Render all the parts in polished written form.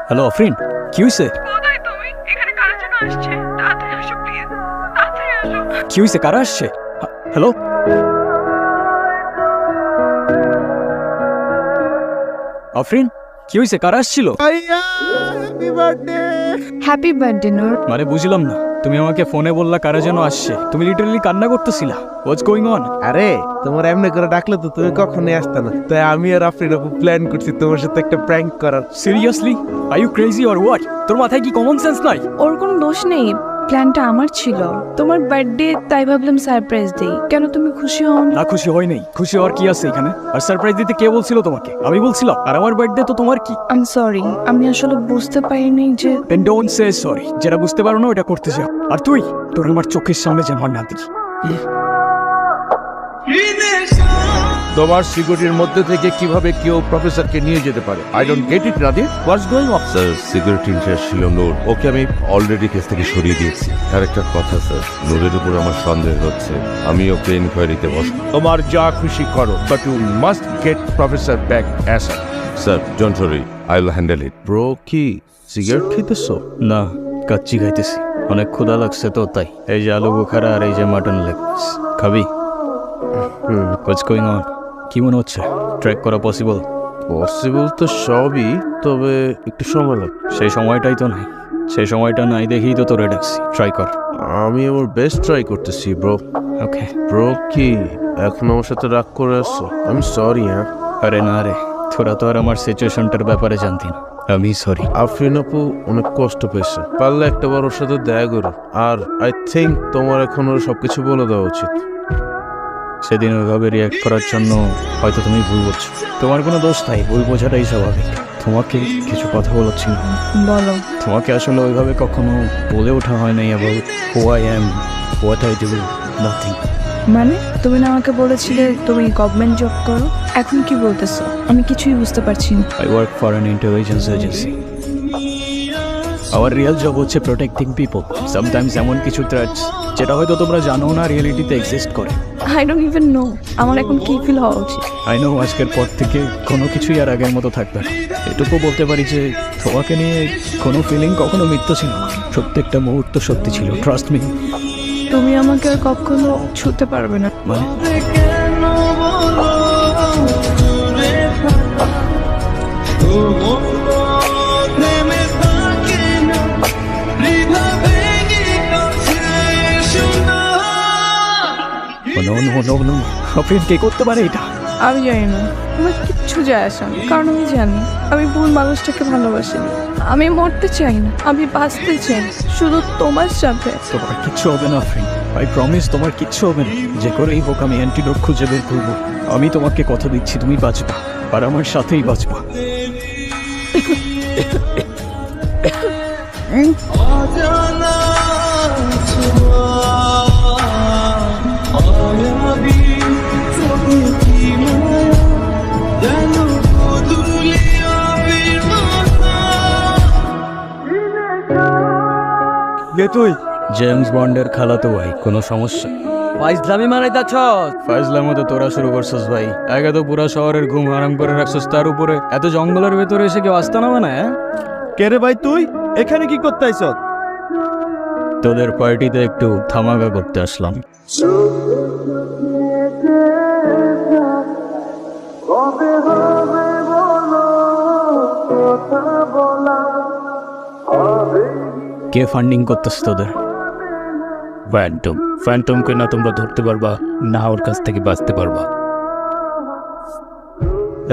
Hello Afrin, কি হয়েছে? কি হয়েছে? কারা আসছে? হ্যালো, আফরিন, কি হয়েছে? কারা আসছিল? হ্যাপি বার্থডে নূর। মানে বুঝলাম না, তুমি আমাকে ফোনে বললা কারা যেন আসছে, তুমি লিটারালি কান্না করতেছিলা। হোয়াটস গোয়িং অন? আরে তোমার এমনি করে ডাকলে তো তুমি কখনোই আসতে না, তাই আমি আর আফরিন আপু প্ল্যান করছি তোমার সাথে একটা প্র্যাঙ্ক করার। Seriously? Are you crazy or what? তোর মাথায় কি কমন সেন্স নাই? ওর কোনো দোষ নেই, প্ল্যানটা আমার ছিল। তোমার বার্থডে, তাই ভাবলাম সারপ্রাইজ দেই। কেন তুমি খুশি হও না? না, খুশি হয় নাই। খুশি হওয়ার কি আছে এখানে? আর সারপ্রাইজ দিতে কে বলছিল তোমাকে? আমি বলছিলাম। আর আমার বার্থডে তো তোমার কি? আই এম সরি, আমি আসলে বুঝতে পারিনি যে। Then don't say sorry. যেটা বুঝতে পারো না ওটা করতে যাও। আর তুই, তোর আমার চোখের সামনে যেন না দেখি। তোমার সিকিউরিটির মধ্যে থেকে কিভাবে কেউ প্রফেসরকে নিয়ে যেতে পারে? I don't get it Radhe, what's going on? Sir, security incharge ছিল নূর, ওকে আমি অলরেডি কেস থেকে সরিয়ে দিয়েছি। আর একটা কথা স্যার, নূরের উপর আমার সন্দেহ হচ্ছে, আমি ওকে ইনকোয়ারিতে বসবো। তোমার যা খুশি করো, but you must get professor back as sir, don't worry, I will handle it. Bro, কি সিগারেট খেতেছ? না, কাচ্চি খাইতেছি। অনেক ক্ষুধা লাগছে তো তাই। এই যে আলু বুখারা আর এই যে মাটন লেগ পিস। খাবি? What's going on? কি মনে হচ্ছে? ট্র্যাক করা পসিবল? পসিবল তো সবই, তবে একটু সময় লাগবে। সেই সময়টাই তো নাই। সেই সময়টা নাই দেখেই তো তোরে ডাকছি। ট্রাই কর। আমি আমার বেস্ট ট্রাই করতেছি ব্রো। ওকে। ব্রো, কি এখন আমার সাথে রাগ করে আসছো? আমি সরি। হ্যাঁ, আরে না রে, তোরা তো আর আমার সিচুয়েশনটার ব্যাপারে জানতি না। আমি সরি। আফরিন আপু অনেক কষ্ট পেয়েছে, পারলে একটা বার ওর সাথে দেখা করো। আর আই থিঙ্ক তোমার এখন ওর সবকিছু বলে দেওয়া উচিত। সেদিন ওইভাবে রিয়াক্ট করার জন্য হয়তো তুমি ভুল বুঝছো। তোমার কোনো দোষ নাই, ভুল বোঝাটাই স্বাভাবিক। তোমাকে কিছু কথা বলছি। বলো। তোমাকে আসলে ওইভাবে কখনো বলে ওঠা হয় নাই about who I am, what I do, nothing. মানে তুমি না আমাকে বলেছিলে তুমি গভর্নমেন্ট জব করো, এখন কি বলতেছো? আমি কিছুই বুঝতে পারছি না। I work for an intelligence agency. Our real job হচ্ছে protecting people. Sometimes এমন কিছু threats যেটা হয়তো তোমরা জানো না রিয়েলিটিতে এক্সিস্ট করে। আই ডোন্ট ইভেন নো আমার এখন কি ফিল হওয়া উচিত। I know আজকের পর থেকে কোনো কিছুই আর আগের মতো থাকবে না। এটুকু বলতে পারি যে তোমাকে নিয়ে কোনো ফিলিং কখনো মিথ্যা ছিল না। প্রত্যেকটা মুহূর্ত সত্যি ছিল, ট্রাস্ট মি। তুমি আমাকে আর কখনো ছুতে পারবে না। মানে আফরিন, কে করতে পারে এটা? আমি জানি না, আমার কিচ্ছু যায় আসে না, কারণ আমি জানি আমি ভুল মানুষটাকে ভালোবাসি। আমি মরতে চাই না, আমি বাঁচতে চাই শুধু তোমার সাথে। তোমার কিচ্ছু হবে না আফরিন, আই প্রমিস, তোমার কিচ্ছু হবে না। যে করেই হোক আমি অ্যান্টিডোট খুঁজে বের করবো। আমি তোমাকে কথা দিচ্ছি, তুমি বাঁচবা, আর আমার সাথেই বাঁচবা। তুই জেমস বন্ডের খালাতো ভাই, কোনো সমস্যা? ফাইজলামি মারাইতাছ? ফাইজলামো তো তোরা শুরু করছিস ভাই। আগে তো পুরা শহরের ঘুম হারাম করে রাখছিস, তার উপরে এত জঙ্গলের ভেতরে এসে কেউ আসতে নামে না। কে রে ভাই, তুই এখানে কি করতে আইছ? তোদের পার্টিতে একটু ধামাকা করতে আসলাম। কে ফান্ডিং করতেছ তোদের? ফ্যান্টম। ফ্যান্টমকে না তোমরা ধরতে পারবা, না ওর কাছ থেকে বাঁচতে পারবা।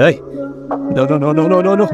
এই, no no no no no no,